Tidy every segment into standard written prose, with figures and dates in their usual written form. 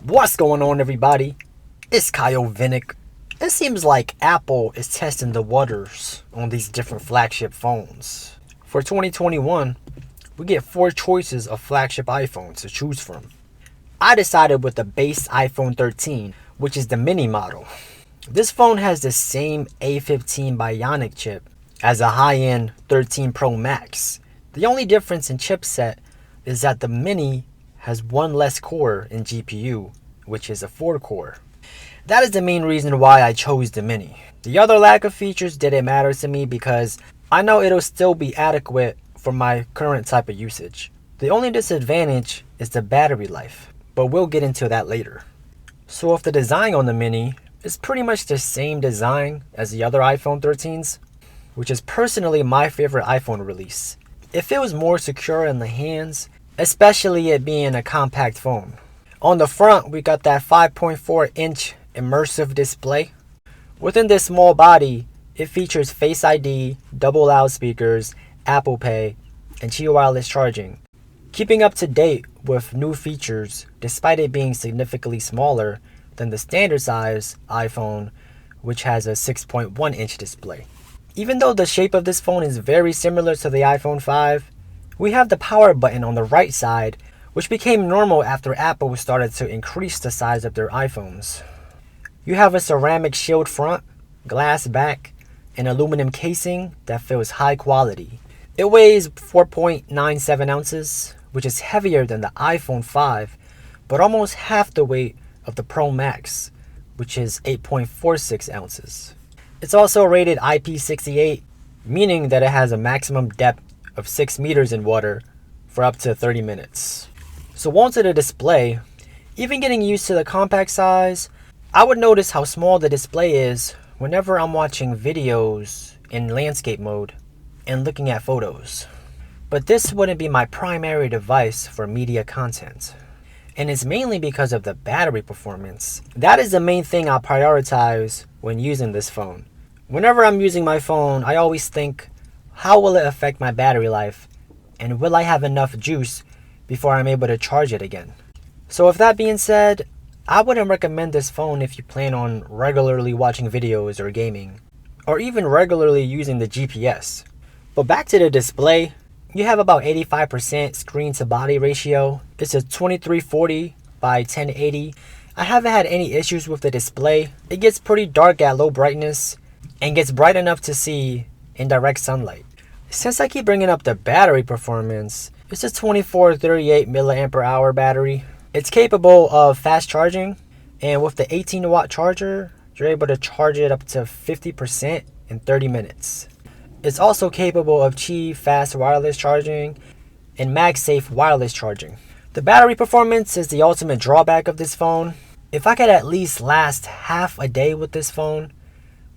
What's going on, everybody? It's Kyle Vinnick. It seems like Apple is testing the waters on these different flagship phones. For 2021, we get 4 choices of flagship iPhones to choose from. I decided with the base iPhone 13, which is the mini model. This phone has the same A15 Bionic chip as a high-end 13 Pro Max. The only difference in chipset is that the mini has one less core in GPU, which is a 4-core. That is the main reason why I chose the mini. The other lack of features didn't matter to me because I know it'll still be adequate for my current type of usage. The only disadvantage is the battery life, but we'll get into that later. So if the design on the mini is pretty much the same design as the other iPhone 13s, which is personally my favorite iPhone release, it feels more secure in the hands, especially it being a compact phone. On the front, we got that 5.4-inch immersive display. Within this small body, it features Face ID, double loudspeakers, Apple Pay, and Qi wireless charging, keeping up to date with new features despite it being significantly smaller than the standard size iPhone, which has a 6.1-inch display. Even though the shape of this phone is very similar to the iPhone 5, we have the power button on the right side, which became normal after Apple started to increase the size of their iPhones. You have a ceramic shield front, glass back, and aluminum casing that feels high quality. It weighs 4.97 ounces, which is heavier than the iPhone 5, but almost half the weight of the Pro Max, which is 8.46 ounces. It's also rated IP68, meaning that it has a maximum depth of 6 meters in water for up to 30 minutes. So onto the display, even getting used to the compact size, I would notice how small the display is whenever I'm watching videos in landscape mode and looking at photos. But this wouldn't be my primary device for media content. And it's mainly because of the battery performance. That is the main thing I'll prioritize when using this phone. Whenever I'm using my phone, I always think, how will it affect my battery life? And will I have enough juice before I'm able to charge it again? So with that being said, I wouldn't recommend this phone if you plan on regularly watching videos or gaming, or even regularly using the GPS. But back to the display, you have about 85% screen to body ratio. It's a 2340 by 1080. I haven't had any issues with the display. It gets pretty dark at low brightness and gets bright enough to see in direct sunlight. Since I keep bringing up the battery performance, it's a 2438 mAh battery. It's capable of fast charging, and with the 18-watt charger, you're able to charge it up to 50% in 30 minutes. It's also capable of Qi fast wireless charging and MagSafe wireless charging. The battery performance is the ultimate drawback of this phone. If I could at least last half a day with this phone,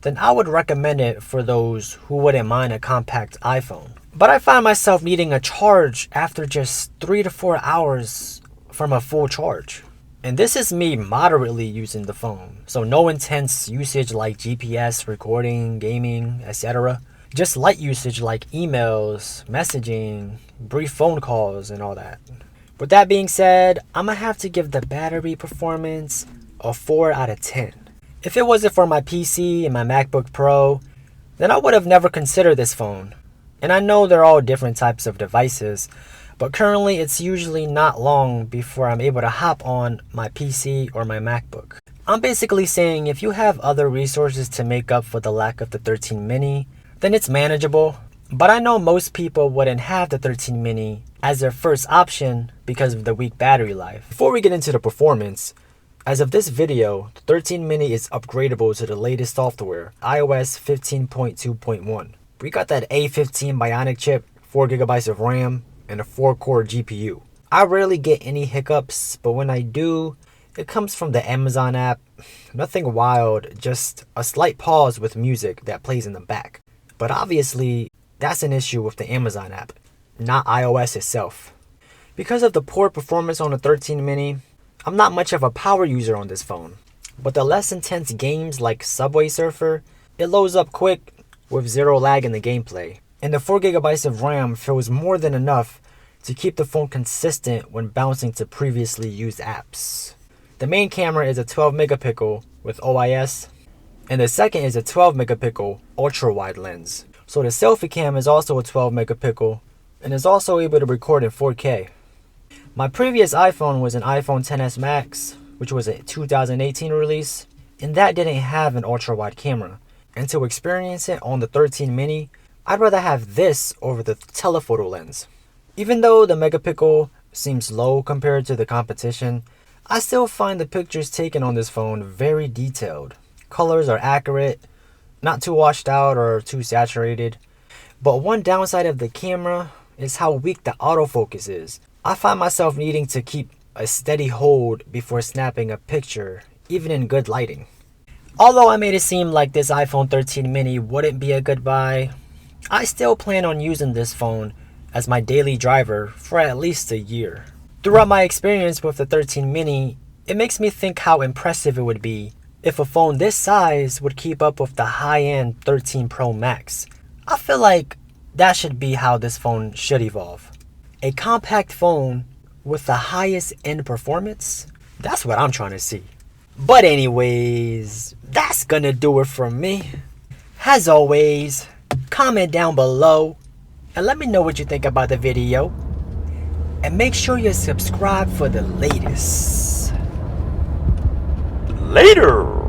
then I would recommend it for those who wouldn't mind a compact iPhone. But I find myself needing a charge after just 3 to 4 hours from a full charge. And this is me moderately using the phone, so no intense usage like GPS, recording, gaming, etc. Just light usage like emails, messaging, brief phone calls, and all that. With that being said, I'm gonna have to give the battery performance a 4 out of 10. If it wasn't for my PC and my MacBook Pro, then I would have never considered this phone. And I know they're all different types of devices, but currently it's usually not long before I'm able to hop on my PC or my MacBook. I'm basically saying if you have other resources to make up for the lack of the 13 mini, then it's manageable. But I know most people wouldn't have the 13 mini as their first option because of the weak battery life. Before we get into the performance, as of this video, the 13 mini is upgradable to the latest software, iOS 15.2.1. We got that A15 Bionic chip, 4GB of RAM, and a 4-core GPU. I rarely get any hiccups, but when I do, it comes from the Amazon app. Nothing wild, just a slight pause with music that plays in the back. But obviously, that's an issue with the Amazon app, not iOS itself. Because of the poor performance on the 13 mini, I'm not much of a power user on this phone, but the less intense games like Subway Surfer, it loads up quick with zero lag in the gameplay. And the 4GB of RAM feels more than enough to keep the phone consistent when bouncing to previously used apps. The main camera is a 12 megapixel with OIS, and the second is a 12 megapixel ultra wide lens. So the selfie cam is also a 12 megapixel and is also able to record in 4K. My previous iPhone was an iPhone XS Max, which was a 2018 release, and that didn't have an ultra wide camera. And to experience it on the 13 mini, I'd rather have this over the telephoto lens. Even though the megapixel seems low compared to the competition, I still find the pictures taken on this phone very detailed. Colors are accurate, not too washed out or too saturated. But one downside of the camera is how weak the autofocus is. I find myself needing to keep a steady hold before snapping a picture, even in good lighting. Although I made it seem like this iPhone 13 mini wouldn't be a good buy, I still plan on using this phone as my daily driver for at least a year. Throughout my experience with the 13 mini, it makes me think how impressive it would be if a phone this size would keep up with the high-end 13 Pro Max. I feel like that should be how this phone should evolve. A compact phone with the highest end performance? That's what I'm trying to see. But anyways, that's gonna do it from me. As always, comment down below and let me know what you think about the video. And make sure you subscribe for the latest. Later!